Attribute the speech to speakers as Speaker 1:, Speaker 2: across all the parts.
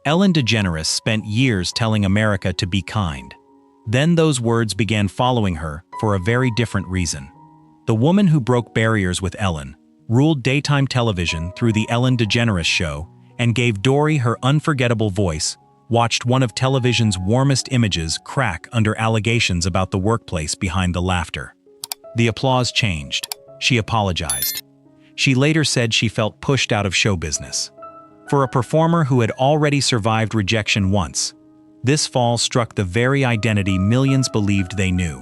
Speaker 1: Ellen DeGeneres spent years telling America to be kind. Then those words began following her for a very different reason. The woman who broke barriers with Ellen, ruled daytime television through the Ellen DeGeneres Show, and gave Dory her unforgettable voice, watched one of television's warmest images crack under allegations about the workplace behind the laughter. The applause changed. She apologized. She later said she felt pushed out of show business. For a performer who had already survived rejection once, this fall struck the very identity millions believed they knew.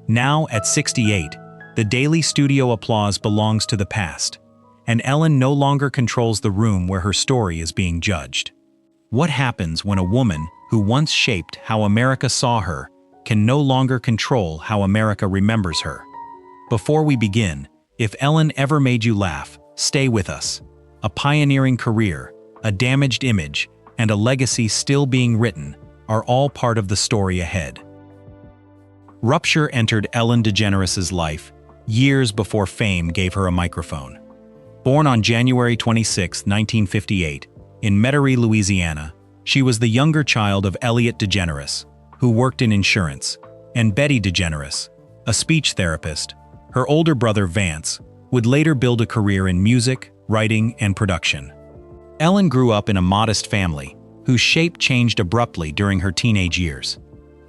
Speaker 1: Now, at 68, the daily studio applause belongs to the past, and Ellen no longer controls the room where her story is being judged. What happens when a woman who once shaped how America saw her can no longer control how America remembers her? Before we begin, if Ellen ever made you laugh, stay with us. A pioneering career, a damaged image, and a legacy still being written are all part of the story ahead. Rupture entered Ellen DeGeneres' life years before fame gave her a microphone. Born on January 26, 1958, in Metairie, Louisiana, she was the younger child of Elliot DeGeneres, who worked in insurance, and Betty DeGeneres, a speech therapist. Her older brother Vance would later build a career in music, writing, and production. Ellen grew up in a modest family, whose shape changed abruptly during her teenage years.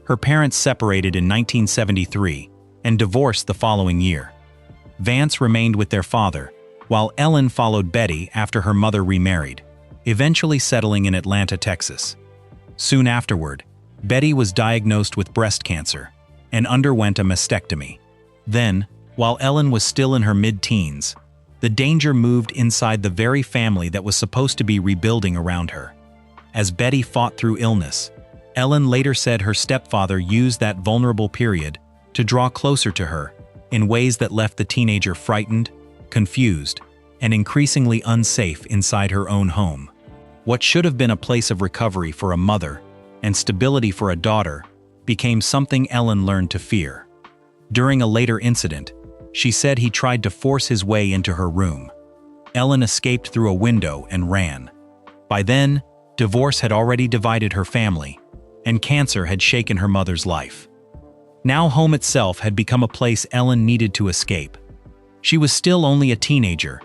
Speaker 1: Her parents separated in 1973 and divorced the following year. Vance remained with their father, while Ellen followed Betty after her mother remarried, eventually settling in Atlanta, Texas. Soon afterward, Betty was diagnosed with breast cancer and underwent a mastectomy. Then, while Ellen was still in her mid-teens, the danger moved inside the very family that was supposed to be rebuilding around her. As Betty fought through illness, Ellen later said her stepfather used that vulnerable period to draw closer to her in ways that left the teenager frightened, confused, and increasingly unsafe inside her own home. What should have been a place of recovery for a mother and stability for a daughter became something Ellen learned to fear. During a later incident, she said he tried to force his way into her room. Ellen escaped through a window and ran. By then, divorce had already divided her family, and cancer had shaken her mother's life. Now home itself had become a place Ellen needed to escape. She was still only a teenager,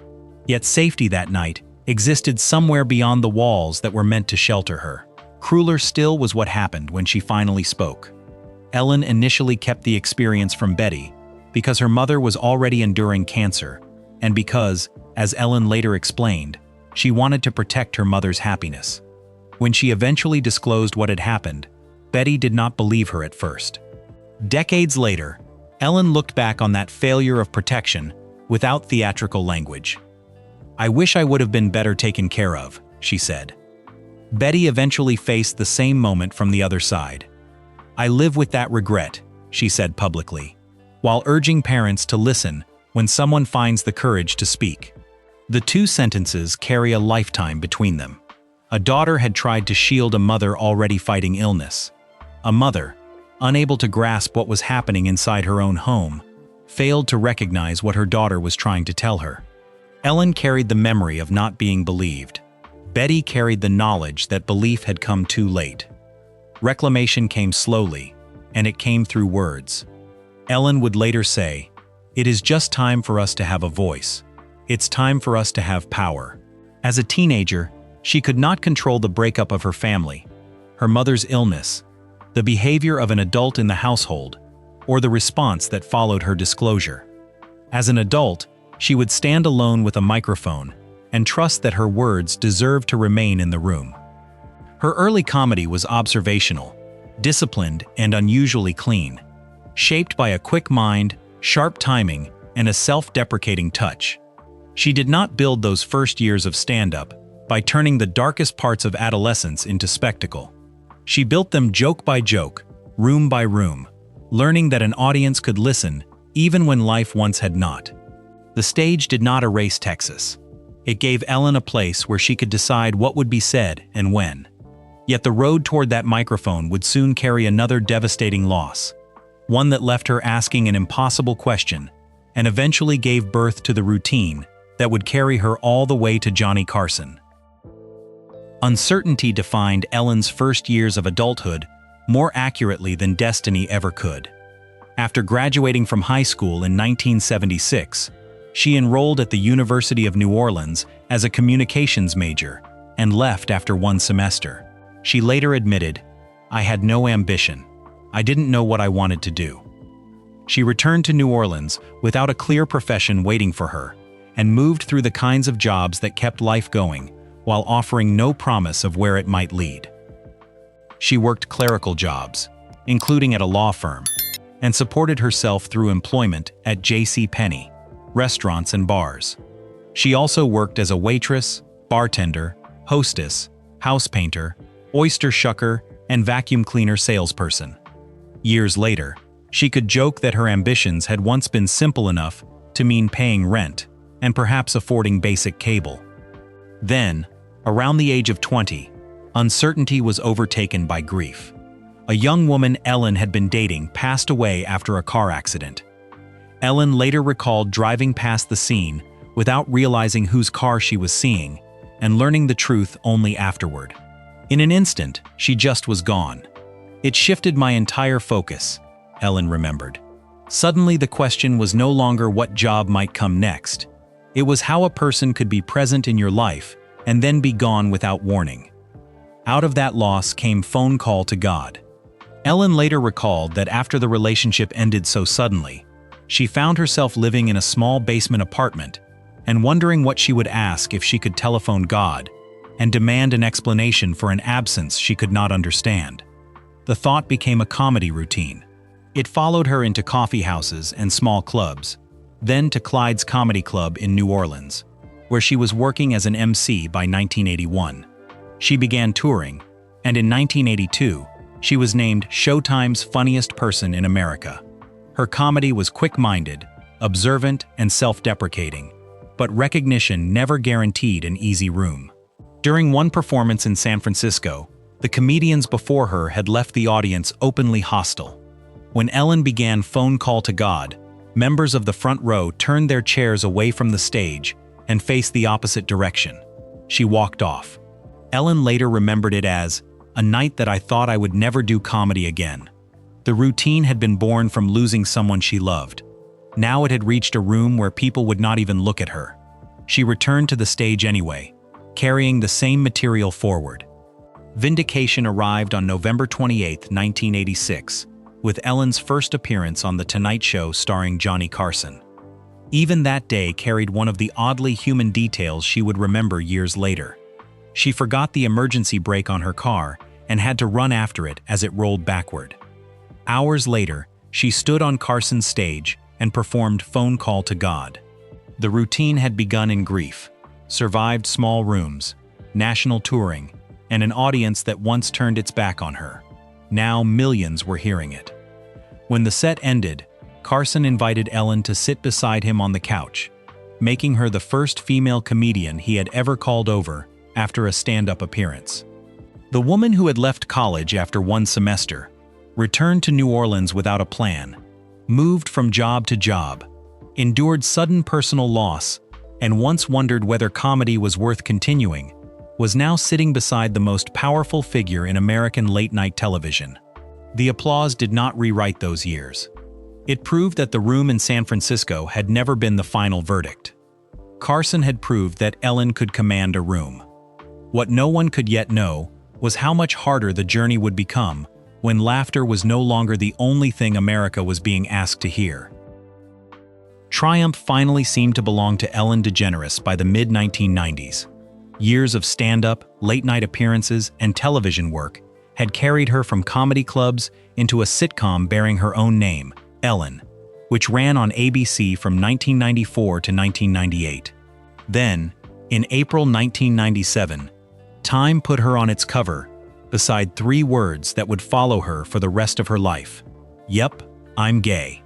Speaker 1: yet safety that night existed somewhere beyond the walls that were meant to shelter her. Crueler still was what happened when she finally spoke. Ellen initially kept the experience from Betty because her mother was already enduring cancer, and because, as Ellen later explained, she wanted to protect her mother's happiness. When she eventually disclosed what had happened, Betty did not believe her at first. Decades later, Ellen looked back on that failure of protection without theatrical language. "I wish I would have been better taken care of," she said. Betty eventually faced the same moment from the other side. "I live with that regret," she said publicly, while urging parents to listen when someone finds the courage to speak. The two sentences carry a lifetime between them. A daughter had tried to shield a mother already fighting illness. A mother, unable to grasp what was happening inside her own home, failed to recognize what her daughter was trying to tell her. Ellen carried the memory of not being believed. Betty carried the knowledge that belief had come too late. Reclamation came slowly, and it came through words. Ellen would later say, "It is just time for us to have a voice. It's time for us to have power." As a teenager, she could not control the breakup of her family, her mother's illness, the behavior of an adult in the household, or the response that followed her disclosure. As an adult, she would stand alone with a microphone and trust that her words deserved to remain in the room. Her early comedy was observational, disciplined, and unusually clean, shaped by a quick mind, sharp timing, and a self-deprecating touch. She did not build those first years of stand-up by turning the darkest parts of adolescence into spectacle. She built them joke by joke, room by room, learning that an audience could listen even when life once had not. The stage did not erase Texas. It gave Ellen a place where she could decide what would be said and when. Yet the road toward that microphone would soon carry another devastating loss, one that left her asking an impossible question and eventually gave birth to the routine that would carry her all the way to Johnny Carson. Uncertainty defined Ellen's first years of adulthood more accurately than destiny ever could. After graduating from high school in 1976, she enrolled at the University of New Orleans as a communications major and left after one semester. She later admitted, "I had no ambition. I didn't know what I wanted to do." She returned to New Orleans without a clear profession waiting for her and moved through the kinds of jobs that kept life going while offering no promise of where it might lead. She worked clerical jobs, including at a law firm, and supported herself through employment at J.C. Penney, restaurants and bars. She also worked as a waitress, bartender, hostess, house painter, oyster shucker, and vacuum cleaner salesperson. Years later, she could joke that her ambitions had once been simple enough to mean paying rent and perhaps affording basic cable. Then, around the age of 20, uncertainty was overtaken by grief. A young woman Ellen had been dating passed away after a car accident. Ellen later recalled driving past the scene without realizing whose car she was seeing and learning the truth only afterward. In an instant, she just was gone. "It shifted my entire focus," Ellen remembered. Suddenly the question was no longer what job might come next. It was how a person could be present in your life and then be gone without warning. Out of that loss came phone call to God. Ellen later recalled that after the relationship ended so suddenly, she found herself living in a small basement apartment and wondering what she would ask if she could telephone God and demand an explanation for an absence she could not understand. The thought became a comedy routine. It followed her into coffee houses and small clubs, then to Clyde's Comedy Club in New Orleans, where she was working as an MC by 1981. She began touring, and in 1982, she was named Showtime's Funniest Person in America. Her comedy was quick-minded, observant, and self-deprecating, but recognition never guaranteed an easy room. During one performance in San Francisco, the comedians before her had left the audience openly hostile. When Ellen began Phone Call to God, members of the front row turned their chairs away from the stage and faced the opposite direction. She walked off. Ellen later remembered it as, "A night that I thought I would never do comedy again." The routine had been born from losing someone she loved. Now it had reached a room where people would not even look at her. She returned to the stage anyway, carrying the same material forward. Vindication arrived on November 28, 1986, with Ellen's first appearance on The Tonight Show starring Johnny Carson. Even that day carried one of the oddly human details she would remember years later. She forgot the emergency brake on her car and had to run after it as it rolled backward. Hours later, she stood on Carson's stage and performed Phone Call to God. The routine had begun in grief, survived small rooms, national touring, and an audience that once turned its back on her. Now millions were hearing it. When the set ended, Carson invited Ellen to sit beside him on the couch, making her the first female comedian he had ever called over after a stand-up appearance. The woman who had left college after one semester returned to New Orleans without a plan, moved from job to job, endured sudden personal loss, and once wondered whether comedy was worth continuing, was now sitting beside the most powerful figure in American late-night television. The applause did not rewrite those years. It proved that the room in San Francisco had never been the final verdict. Carson had proved that Ellen could command a room. What no one could yet know was how much harder the journey would become when laughter was no longer the only thing America was being asked to hear. Triumph finally seemed to belong to Ellen DeGeneres by the mid-1990s. Years of stand-up, late-night appearances, and television work had carried her from comedy clubs into a sitcom bearing her own name, Ellen, which ran on ABC from 1994 to 1998. Then, in April 1997, Time put her on its cover, beside 3 words that would follow her for the rest of her life. "Yep, I'm gay."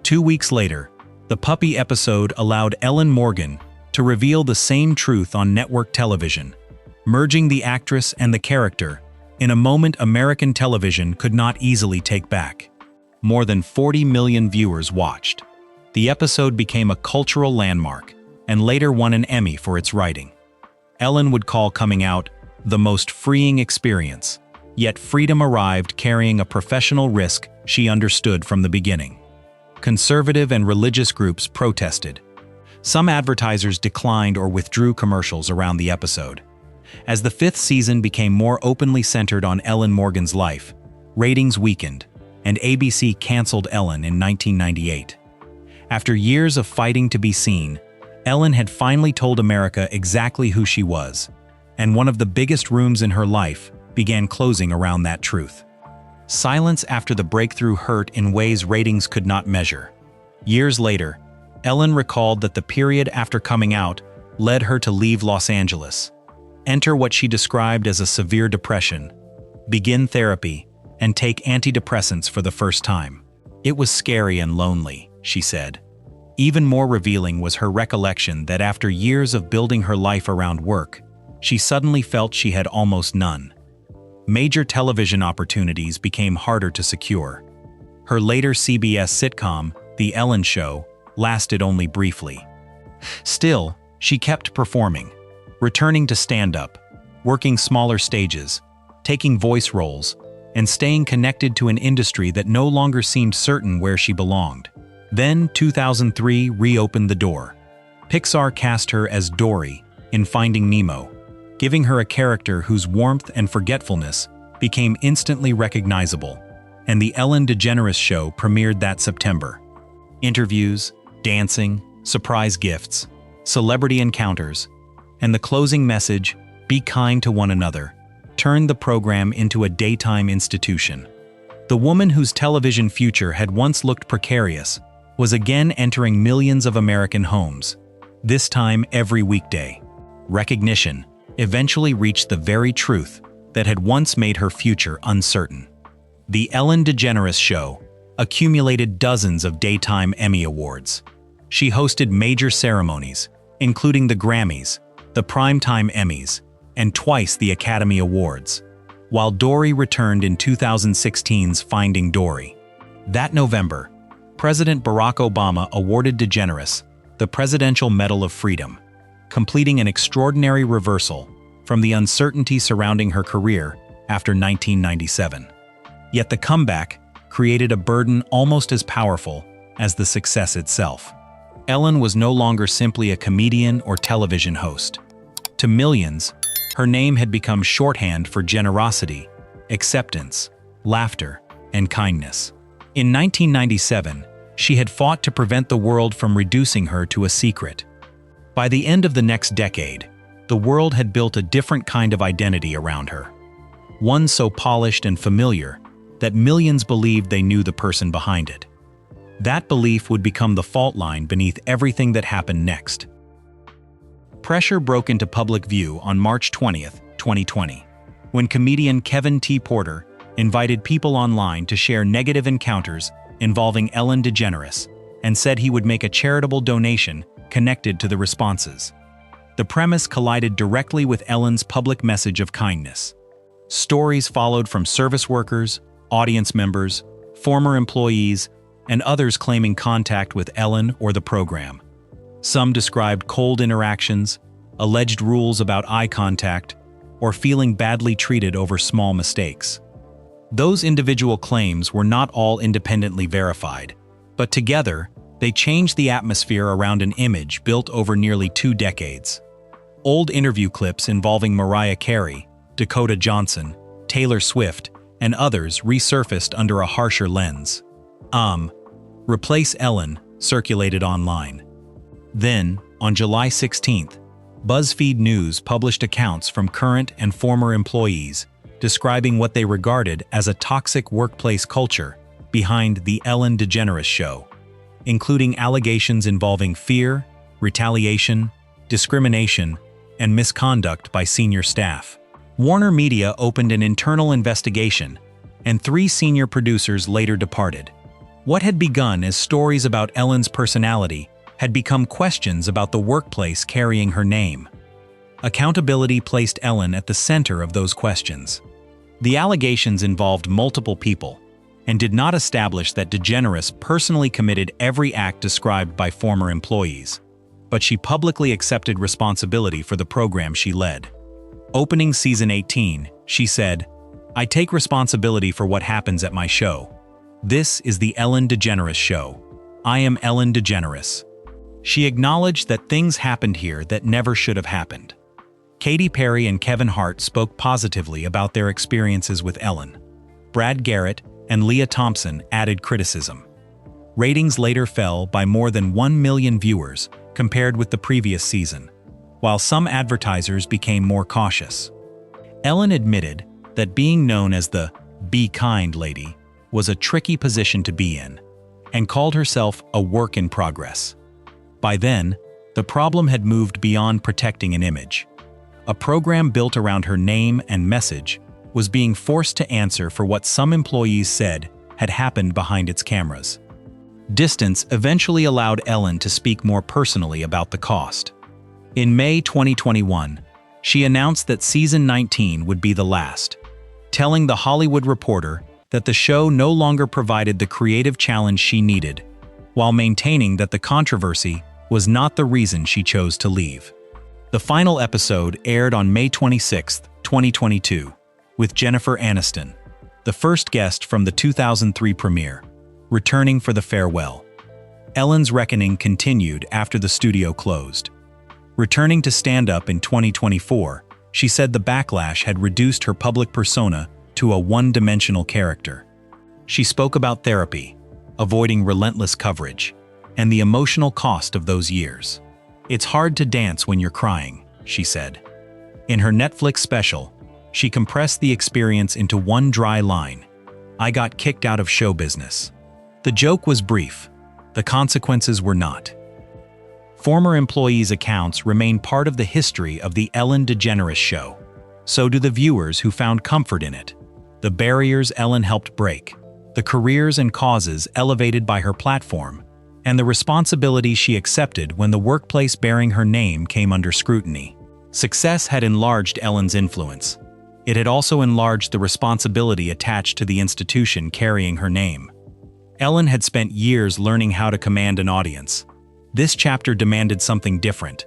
Speaker 1: 2 weeks later, the puppy episode allowed Ellen Morgan to reveal the same truth on network television, merging the actress and the character in a moment American television could not easily take back. More than 40 million viewers watched. The episode became a cultural landmark and later won an Emmy for its writing. Ellen would call coming out the most freeing experience. Yet freedom arrived carrying a professional risk she understood from the beginning. Conservative and religious groups protested. Some advertisers declined or withdrew commercials around the episode. As the fifth season became more openly centered on Ellen Morgan's life, ratings weakened, and ABC canceled Ellen in 1998. After years of fighting to be seen, Ellen had finally told America exactly who she was, and one of the biggest rooms in her life began closing around that truth. Silence after the breakthrough hurt in ways ratings could not measure. Years later, Ellen recalled that the period after coming out led her to leave Los Angeles, enter what she described as a severe depression, begin therapy, and take antidepressants for the first time. It was scary and lonely, she said. Even more revealing was her recollection that after years of building her life around work, she suddenly felt she had almost none. Major television opportunities became harder to secure. Her later CBS sitcom, The Ellen Show, lasted only briefly. Still, she kept performing, returning to stand-up, working smaller stages, taking voice roles, and staying connected to an industry that no longer seemed certain where she belonged. Then 2003 reopened the door. Pixar cast her as Dory in Finding Nemo, giving her a character whose warmth and forgetfulness became instantly recognizable, and The Ellen DeGeneres Show premiered that September. Interviews, dancing, surprise gifts, celebrity encounters, and the closing message, "Be kind to one another," turned the program into a daytime institution. The woman whose television future had once looked precarious was again entering millions of American homes, this time every weekday. Recognition eventually reached the very truth that had once made her future uncertain. The Ellen DeGeneres Show accumulated dozens of daytime Emmy Awards. She hosted major ceremonies, including the Grammys, the Primetime Emmys, and twice the Academy Awards, while Dory returned in 2016's Finding Dory. That November, President Barack Obama awarded DeGeneres the Presidential Medal of Freedom, completing an extraordinary reversal from the uncertainty surrounding her career after 1997. Yet the comeback created a burden almost as powerful as the success itself. Ellen was no longer simply a comedian or television host. To millions, her name had become shorthand for generosity, acceptance, laughter, and kindness. In 1997, she had fought to prevent the world from reducing her to a secret. By the end of the next decade, the world had built a different kind of identity around her. One so polished and familiar that millions believed they knew the person behind it. That belief would become the fault line beneath everything that happened next. Pressure broke into public view on March 20, 2020, when comedian Kevin T. Porter invited people online to share negative encounters involving Ellen DeGeneres and said he would make a charitable donation connected to the responses. The premise collided directly with Ellen's public message of kindness. Stories followed from service workers, audience members, former employees, and others claiming contact with Ellen or the program. Some described cold interactions, alleged rules about eye contact, or feeling badly treated over small mistakes. Those individual claims were not all independently verified, but together, they changed the atmosphere around an image built over nearly 2 decades. Old interview clips involving Mariah Carey, Dakota Johnson, Taylor Swift, and others resurfaced under a harsher lens. Replace Ellen circulated online. Then, on July 16th, BuzzFeed News published accounts from current and former employees describing what they regarded as a toxic workplace culture behind The Ellen DeGeneres Show, including allegations involving fear, retaliation, discrimination, and misconduct by senior staff. Warner Media opened an internal investigation, and 3 senior producers later departed. What had begun as stories about Ellen's personality had become questions about the workplace carrying her name. Accountability placed Ellen at the center of those questions. The allegations involved multiple people and did not establish that DeGeneres personally committed every act described by former employees, but she publicly accepted responsibility for the program she led. Opening season 18, she said, "I take responsibility for what happens at my show. This is the Ellen DeGeneres Show. I am Ellen DeGeneres." She acknowledged that things happened here that never should have happened. Katy Perry and Kevin Hart spoke positively about their experiences with Ellen. Brad Garrett and Leah Thompson added criticism. Ratings later fell by more than 1 million viewers compared with the previous season, while some advertisers became more cautious. Ellen admitted that being known as the "be kind" lady was a tricky position to be in, and called herself a work in progress. By then, the problem had moved beyond protecting an image. A program built around her name and message was being forced to answer for what some employees said had happened behind its cameras. Distance eventually allowed Ellen to speak more personally about the cost. In May 2021, she announced that season 19 would be the last, telling The Hollywood Reporter that the show no longer provided the creative challenge she needed, while maintaining that the controversy was not the reason she chose to leave. The final episode aired on May 26, 2022, with Jennifer Aniston, the first guest from the 2003 premiere, returning for the farewell. Ellen's reckoning continued after the studio closed. Returning to stand-up in 2024, she said the backlash had reduced her public persona to a one-dimensional character. She spoke about therapy, avoiding relentless coverage, and the emotional cost of those years. "It's hard to dance when you're crying," she said. In her Netflix special, she compressed the experience into one dry line: "I got kicked out of show business." The joke was brief. The consequences were not. Former employees' accounts remain part of the history of the Ellen DeGeneres Show. So do the viewers who found comfort in it. The barriers Ellen helped break, the careers and causes elevated by her platform, and the responsibility she accepted when the workplace bearing her name came under scrutiny. Success had enlarged Ellen's influence. It had also enlarged the responsibility attached to the institution carrying her name. Ellen had spent years learning how to command an audience. This chapter demanded something different,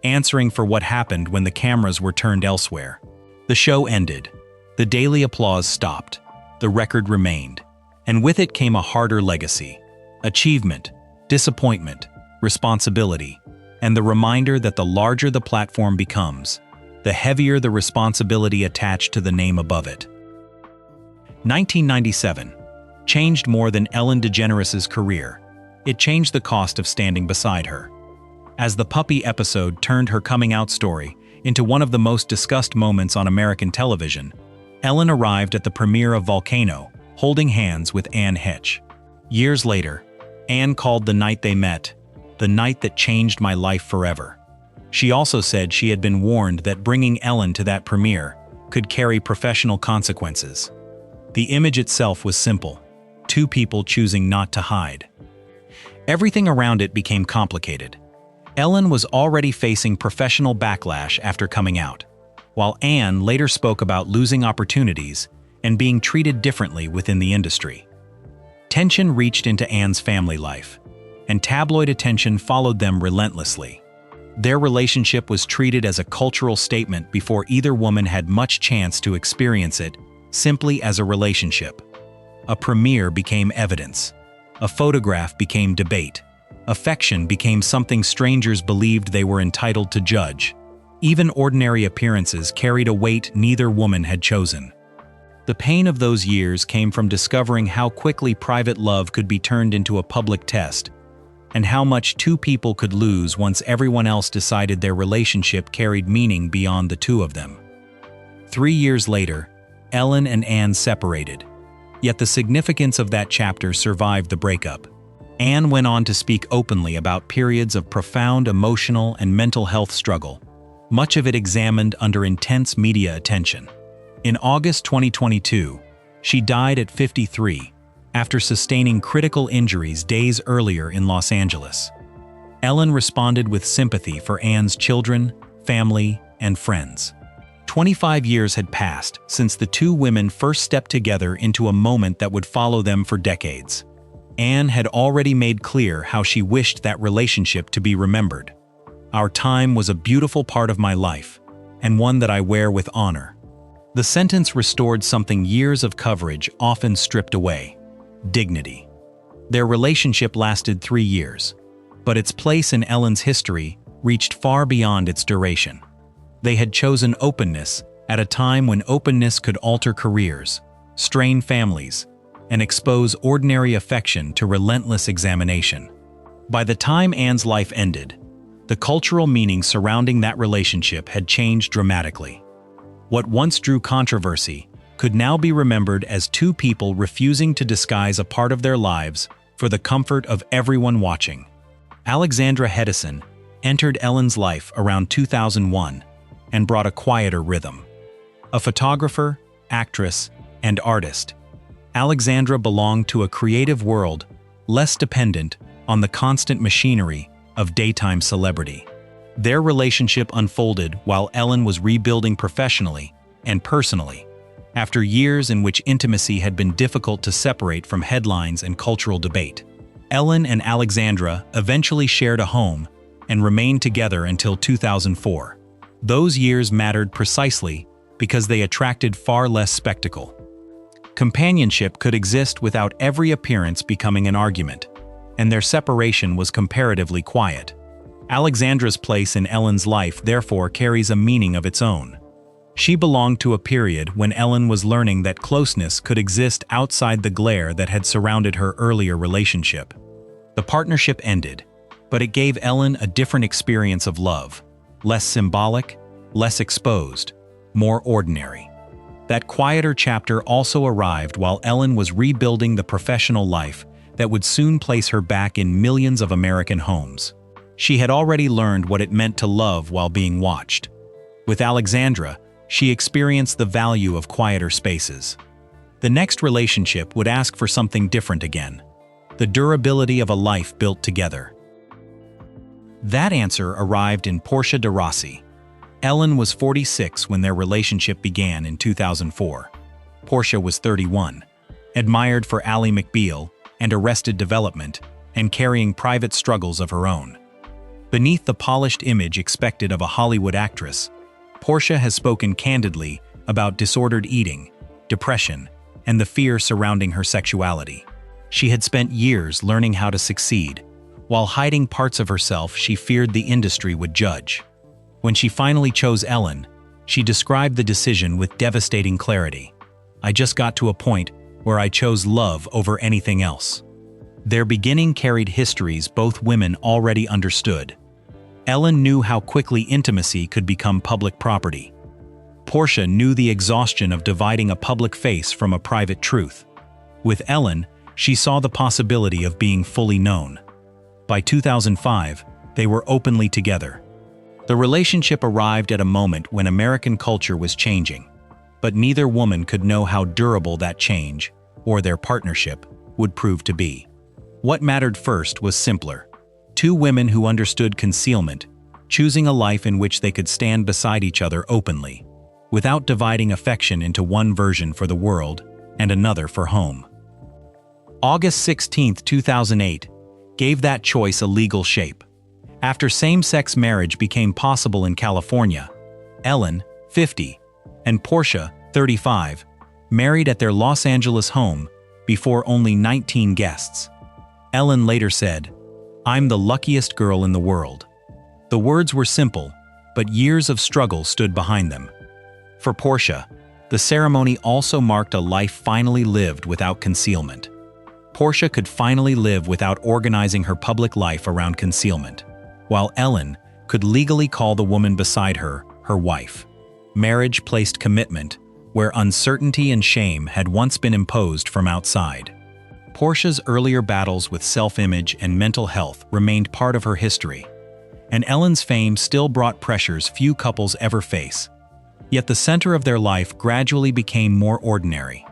Speaker 1: answering for what happened when the cameras were turned elsewhere. The show ended. The daily applause stopped. The record remained. And with it came a harder legacy: achievement, disappointment, responsibility, and the reminder that the larger the platform becomes, the heavier the responsibility attached to the name above it. 1997 changed more than Ellen DeGeneres' career. It changed the cost of standing beside her. As the puppy episode turned her coming-out story into one of the most discussed moments on American television, Ellen arrived at the premiere of Volcano, holding hands with Anne Heche. Years later, Anne called the night they met, "the night that changed my life forever." She also said she had been warned that bringing Ellen to that premiere could carry professional consequences. The image itself was simple: two people choosing not to hide. Everything around it became complicated. Ellen was already facing professional backlash after coming out, while Anne later spoke about losing opportunities and being treated differently within the industry. Tension reached into Anne's family life, and tabloid attention followed them relentlessly. Their relationship was treated as a cultural statement before either woman had much chance to experience it simply as a relationship. A premiere became evidence. A photograph became debate. Affection became something strangers believed they were entitled to judge. Even ordinary appearances carried a weight neither woman had chosen. The pain of those years came from discovering how quickly private love could be turned into a public test, and how much two people could lose once everyone else decided their relationship carried meaning beyond the two of them. 3 years later, Ellen and Anne separated. Yet the significance of that chapter survived the breakup. Anne went on to speak openly about periods of profound emotional and mental health struggle, much of it examined under intense media attention. In August 2022, she died at 53, after sustaining critical injuries days earlier in Los Angeles. Ellen responded with sympathy for Anne's children, family, and friends. 25 years had passed since the two women first stepped together into a moment that would follow them for decades. Anne had already made clear how she wished that relationship to be remembered. "Our time was a beautiful part of my life. and one that I wear with honor." The sentence restored something years of coverage often stripped away: dignity. Their relationship lasted 3 years, but its place in Ellen's history reached far beyond its duration. They had chosen openness at a time when openness could alter careers, strain families, and expose ordinary affection to relentless examination. By the time Anne's life ended, the cultural meaning surrounding that relationship had changed dramatically. What once drew controversy could now be remembered as two people refusing to disguise a part of their lives for the comfort of everyone watching. Alexandra Hedison entered Ellen's life around 2001 and brought a quieter rhythm. A photographer, actress, and artist, Alexandra belonged to a creative world less dependent on the constant machinery of daytime celebrity. Their relationship unfolded while Ellen was rebuilding professionally and personally, after years in which intimacy had been difficult to separate from headlines and cultural debate. Ellen and Alexandra eventually shared a home and remained together until 2004. Those years mattered precisely because they attracted far less spectacle. Companionship could exist without every appearance becoming an argument, and their separation was comparatively quiet. Alexandra's place in Ellen's life therefore carries a meaning of its own. She belonged to a period when Ellen was learning that closeness could exist outside the glare that had surrounded her earlier relationship. The partnership ended, but it gave Ellen a different experience of love, less symbolic, less exposed, more ordinary. That quieter chapter also arrived while Ellen was rebuilding the professional life that would soon place her back in millions of American homes. She had already learned what it meant to love while being watched. With Alexandra, she experienced the value of quieter spaces. The next relationship would ask for something different again: the durability of a life built together. That answer arrived in Portia de Rossi. Ellen was 46 when their relationship began in 2004. Portia was 31, admired for Ally McBeal and Arrested Development, and carrying private struggles of her own. Beneath the polished image expected of a Hollywood actress, Portia has spoken candidly about disordered eating, depression, and the fear surrounding her sexuality. She had spent years learning how to succeed, while hiding parts of herself she feared the industry would judge. When she finally chose Ellen, she described the decision with devastating clarity. "I just got to a point where I chose love over anything else." Their beginning carried histories both women already understood. Ellen knew how quickly intimacy could become public property. Portia knew the exhaustion of dividing a public face from a private truth. With Ellen, she saw the possibility of being fully known. By 2005, they were openly together. The relationship arrived at a moment when American culture was changing, but neither woman could know how durable that change, or their partnership, would prove to be. What mattered first was simpler: two women who understood concealment, choosing a life in which they could stand beside each other openly, without dividing affection into one version for the world and another for home. August 16, 2008, gave that choice a legal shape. After same-sex marriage became possible in California, Ellen, 50, and Portia, 35, married at their Los Angeles home before only 19 guests. Ellen later said, "I'm the luckiest girl in the world." The words were simple, but years of struggle stood behind them. For Portia, the ceremony also marked a life finally lived without concealment. Portia could finally live without organizing her public life around concealment, while Ellen could legally call the woman beside her her wife. Marriage placed commitment where uncertainty and shame had once been imposed from outside. Portia's earlier battles with self-image and mental health remained part of her history, and Ellen's fame still brought pressures few couples ever face. Yet the center of their life gradually became more ordinary.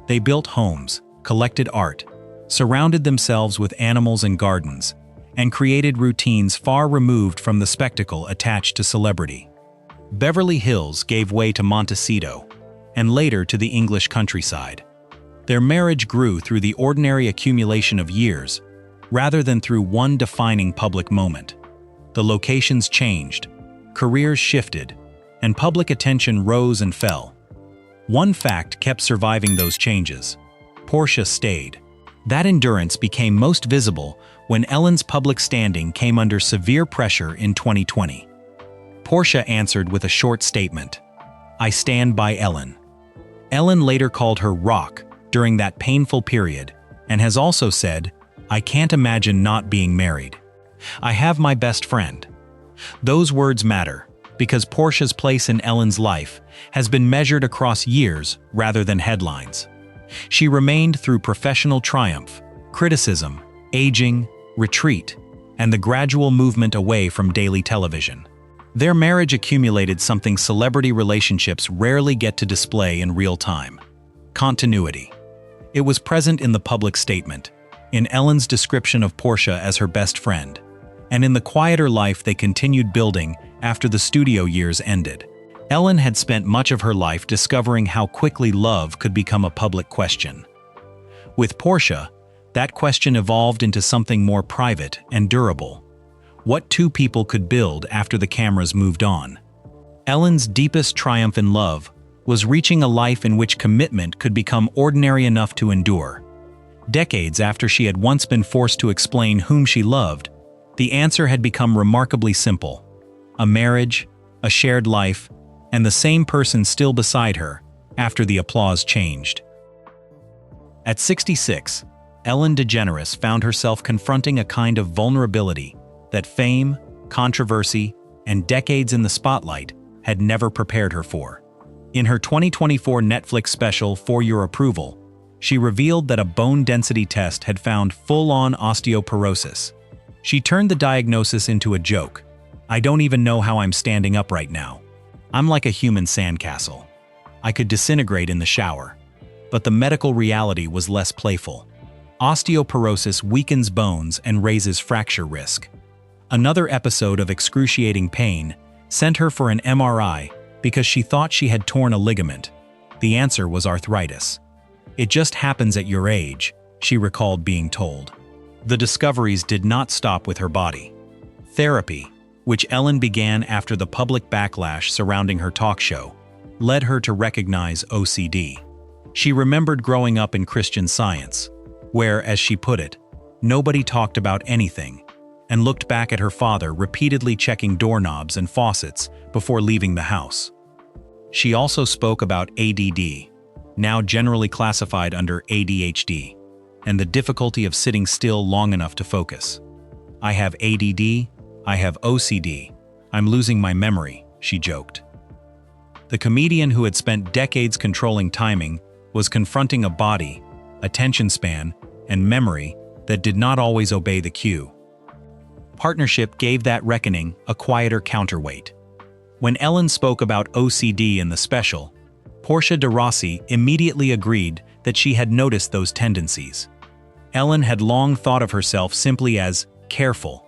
Speaker 1: They built homes, collected art, surrounded themselves with animals and gardens, and created routines far removed from the spectacle attached to celebrity. Beverly Hills gave way to Montecito, and later to the English countryside. Their marriage grew through the ordinary accumulation of years, rather than through one defining public moment. The locations changed, careers shifted, and public attention rose and fell. One fact kept surviving those changes: Portia stayed. That endurance became most visible when Ellen's public standing came under severe pressure in 2020. Portia answered with a short statement: "I stand by Ellen." Ellen later called her rock during that painful period and has also said, "I can't imagine not being married. I have my best friend." Those words matter because Portia's place in Ellen's life has been measured across years rather than headlines. She remained through professional triumph, criticism, aging, retreat, and the gradual movement away from daily television. Their marriage accumulated something celebrity relationships rarely get to display in real time: continuity. It was present in the public statement, in Ellen's description of Portia as her best friend, and in the quieter life they continued building after the studio years ended. Ellen had spent much of her life discovering how quickly love could become a public question. With Portia, that question evolved into something more private and durable: what two people could build after the cameras moved on. Ellen's deepest triumph in love was reaching a life in which commitment could become ordinary enough to endure. Decades after she had once been forced to explain whom she loved, the answer had become remarkably simple: a marriage, a shared life, and the same person still beside her after the applause changed. At 66, Ellen DeGeneres found herself confronting a kind of vulnerability that fame, controversy, and decades in the spotlight had never prepared her for. In her 2024 Netflix special For Your Approval, she revealed that a bone density test had found full-on osteoporosis. She turned the diagnosis into a joke: "I don't even know how I'm standing up right now. I'm like a human sandcastle. I could disintegrate in the shower." But the medical reality was less playful. Osteoporosis weakens bones and raises fracture risk. Another episode of excruciating pain sent her for an MRI because she thought she had torn a ligament. The answer was arthritis. "It just happens at your age," she recalled being told. The discoveries did not stop with her body. Therapy, which Ellen began after the public backlash surrounding her talk show, led her to recognize OCD. She remembered growing up in Christian Science, where, as she put it, nobody talked about anything, and looked back at her father repeatedly checking doorknobs and faucets before leaving the house. She also spoke about ADD, now generally classified under ADHD, and the difficulty of sitting still long enough to focus. "I have ADD, I have OCD, I'm losing my memory," she joked. The comedian who had spent decades controlling timing was confronting a body, attention span, and memory that did not always obey the cue. Partnership gave that reckoning a quieter counterweight. When Ellen spoke about OCD in the special, Portia de Rossi immediately agreed that she had noticed those tendencies. Ellen had long thought of herself simply as careful.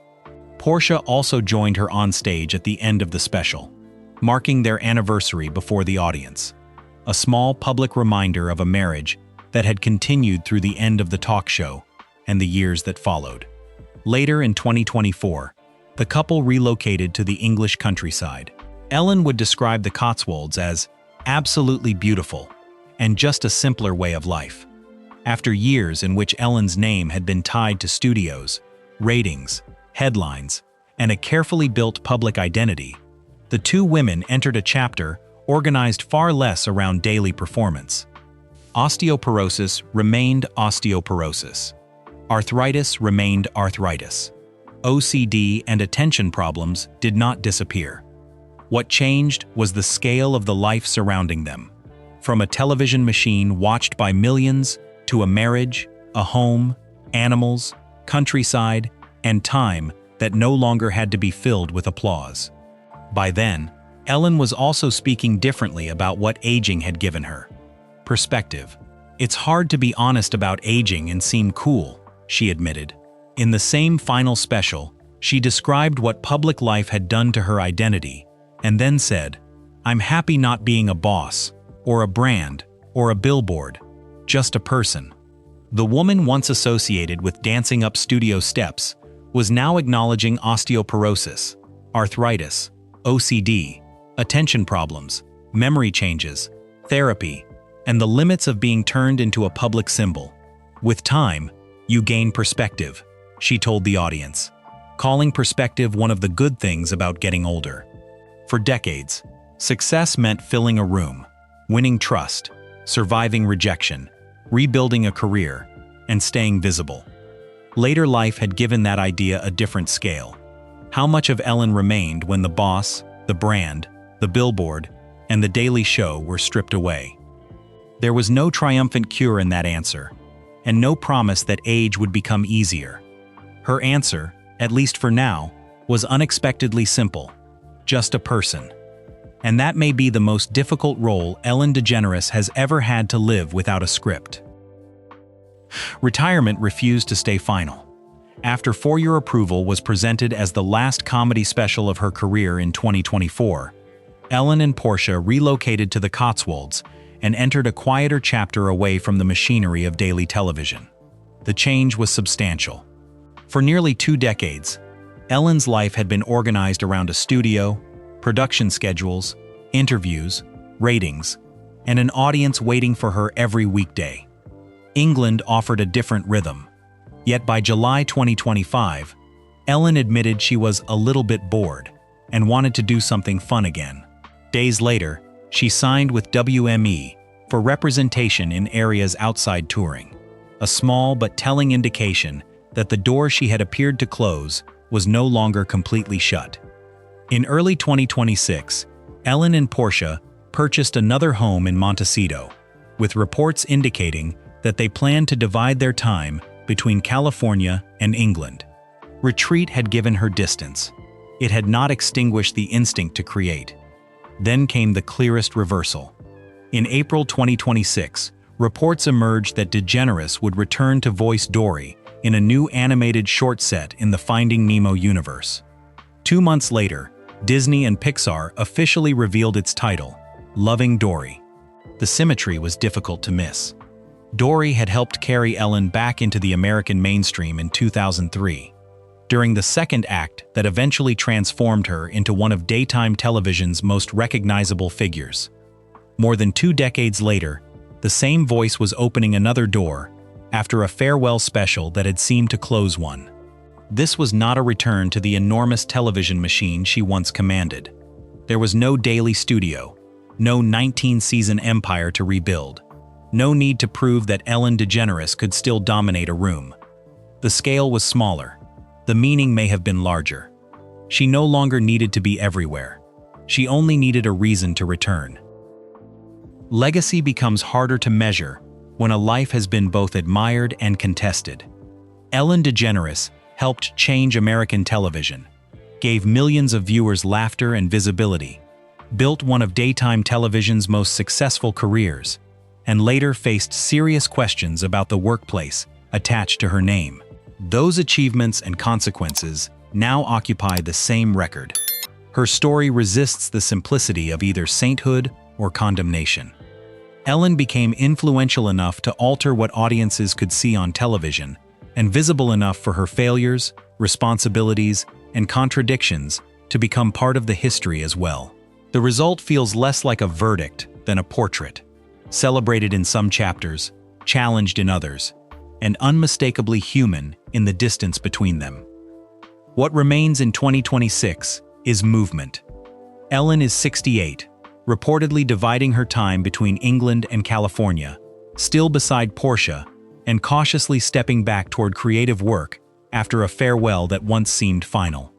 Speaker 1: Portia also joined her on stage at the end of the special, marking their anniversary before the audience. A small public reminder of a marriage that had continued through the end of the talk show and the years that followed. Later in 2024, the couple relocated to the English countryside. Ellen would describe the Cotswolds as absolutely beautiful and just a simpler way of life. After years in which Ellen's name had been tied to studios, ratings, headlines, and a carefully built public identity, the two women entered a chapter organized far less around daily performance. Osteoporosis remained osteoporosis. Arthritis remained arthritis. OCD and attention problems did not disappear. What changed was the scale of the life surrounding them. From a television machine watched by millions to a marriage, a home, animals, countryside, and time that no longer had to be filled with applause. By then, Ellen was also speaking differently about what aging had given her. Perspective. "It's hard to be honest about aging and seem cool," she admitted. In the same final special, she described what public life had done to her identity, and then said, "I'm happy not being a boss, or a brand, or a billboard, just a person." The woman once associated with dancing up studio steps was now acknowledging osteoporosis, arthritis, OCD, attention problems, memory changes, therapy, and the limits of being turned into a public symbol. With time, you gain perspective, she told the audience, calling perspective one of the good things about getting older. For decades, success meant filling a room, winning trust, surviving rejection, rebuilding a career, and staying visible. Later life had given that idea a different scale. How much of Ellen remained when the boss, the brand, the billboard, and the Daily Show were stripped away? There was no triumphant cure in that answer, and no promise that age would become easier. Her answer, at least for now, was unexpectedly simple: just a person. And that may be the most difficult role Ellen DeGeneres has ever had to live without a script. Retirement refused to stay final. After For Your Approval was presented as the last comedy special of her career in 2024, Ellen and Portia relocated to the Cotswolds and entered a quieter chapter away from the machinery of daily television. The change was substantial. For nearly 2 decades, Ellen's life had been organized around a studio, production schedules, interviews, ratings, and an audience waiting for her every weekday. England offered a different rhythm. Yet by July 2025, Ellen admitted she was a little bit bored and wanted to do something fun again. Days later, she signed with WME for representation in areas outside touring, a small but telling indication that the door she had appeared to close was no longer completely shut. In early 2026, Ellen and Portia purchased another home in Montecito, with reports indicating that they planned to divide their time between California and England. Retreat had given her distance. It had not extinguished the instinct to create. Then came the clearest reversal. In April 2026, reports emerged that DeGeneres would return to voice Dory in a new animated short set in the Finding Nemo universe. 2 months later, Disney and Pixar officially revealed its title, Loving Dory. The symmetry was difficult to miss. Dory had helped carry Ellen back into the American mainstream in 2003, during the second act that eventually transformed her into one of daytime television's most recognizable figures. More than 2 decades later, the same voice was opening another door after a farewell special that had seemed to close one. This was not a return to the enormous television machine she once commanded. There was no daily studio, no 19-season empire to rebuild, no need to prove that Ellen DeGeneres could still dominate a room. The scale was smaller. The meaning may have been larger. She no longer needed to be everywhere. She only needed a reason to return. Legacy becomes harder to measure when a life has been both admired and contested. Ellen DeGeneres helped change American television, gave millions of viewers laughter and visibility, built one of daytime television's most successful careers, and later faced serious questions about the workplace attached to her name. Those achievements and consequences now occupy the same record. Her story resists the simplicity of either sainthood or condemnation. Ellen became influential enough to alter what audiences could see on television, and visible enough for her failures, responsibilities, and contradictions to become part of the history as well. The result feels less like a verdict than a portrait, celebrated in some chapters, challenged in others, and unmistakably human in the distance between them. What remains in 2026 is movement. Ellen is 68, reportedly dividing her time between England and California, still beside Portia, and cautiously stepping back toward creative work after a farewell that once seemed final.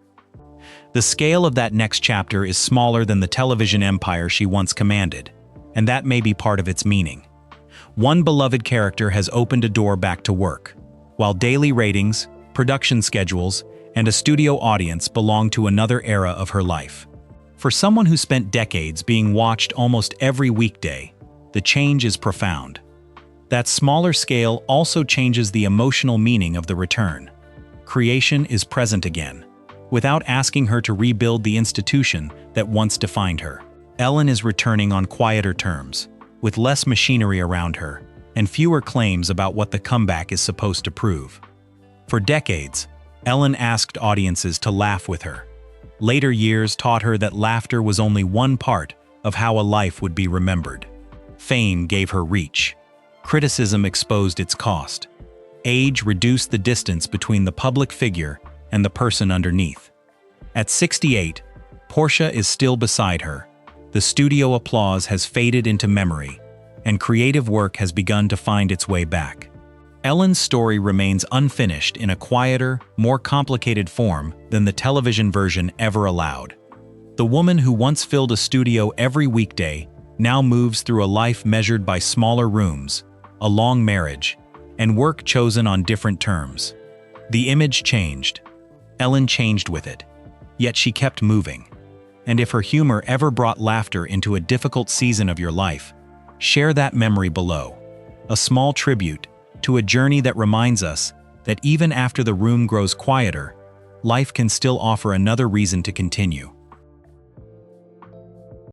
Speaker 1: The scale of that next chapter is smaller than the television empire she once commanded, and that may be part of its meaning. One beloved character has opened a door back to work, while daily ratings, production schedules, and a studio audience belong to another era of her life. For someone who spent decades being watched almost every weekday, the change is profound. That smaller scale also changes the emotional meaning of the return. Creation is present again, without asking her to rebuild the institution that once defined her. Ellen is returning on quieter terms, with less machinery around her, and fewer claims about what the comeback is supposed to prove. For decades, Ellen asked audiences to laugh with her. Later years taught her that laughter was only one part of how a life would be remembered. Fame gave her reach. Criticism exposed its cost. Age reduced the distance between the public figure and the person underneath. At 68, Portia is still beside her. The studio applause has faded into memory, and creative work has begun to find its way back. Ellen's story remains unfinished in a quieter, more complicated form than the television version ever allowed. The woman who once filled a studio every weekday now moves through a life measured by smaller rooms, a long marriage, and work chosen on different terms. The image changed. Ellen changed with it. Yet she kept moving. And if her humor ever brought laughter into a difficult season of your life, share that memory below. A small tribute to a journey that reminds us that even after the room grows quieter, life can still offer another reason to continue.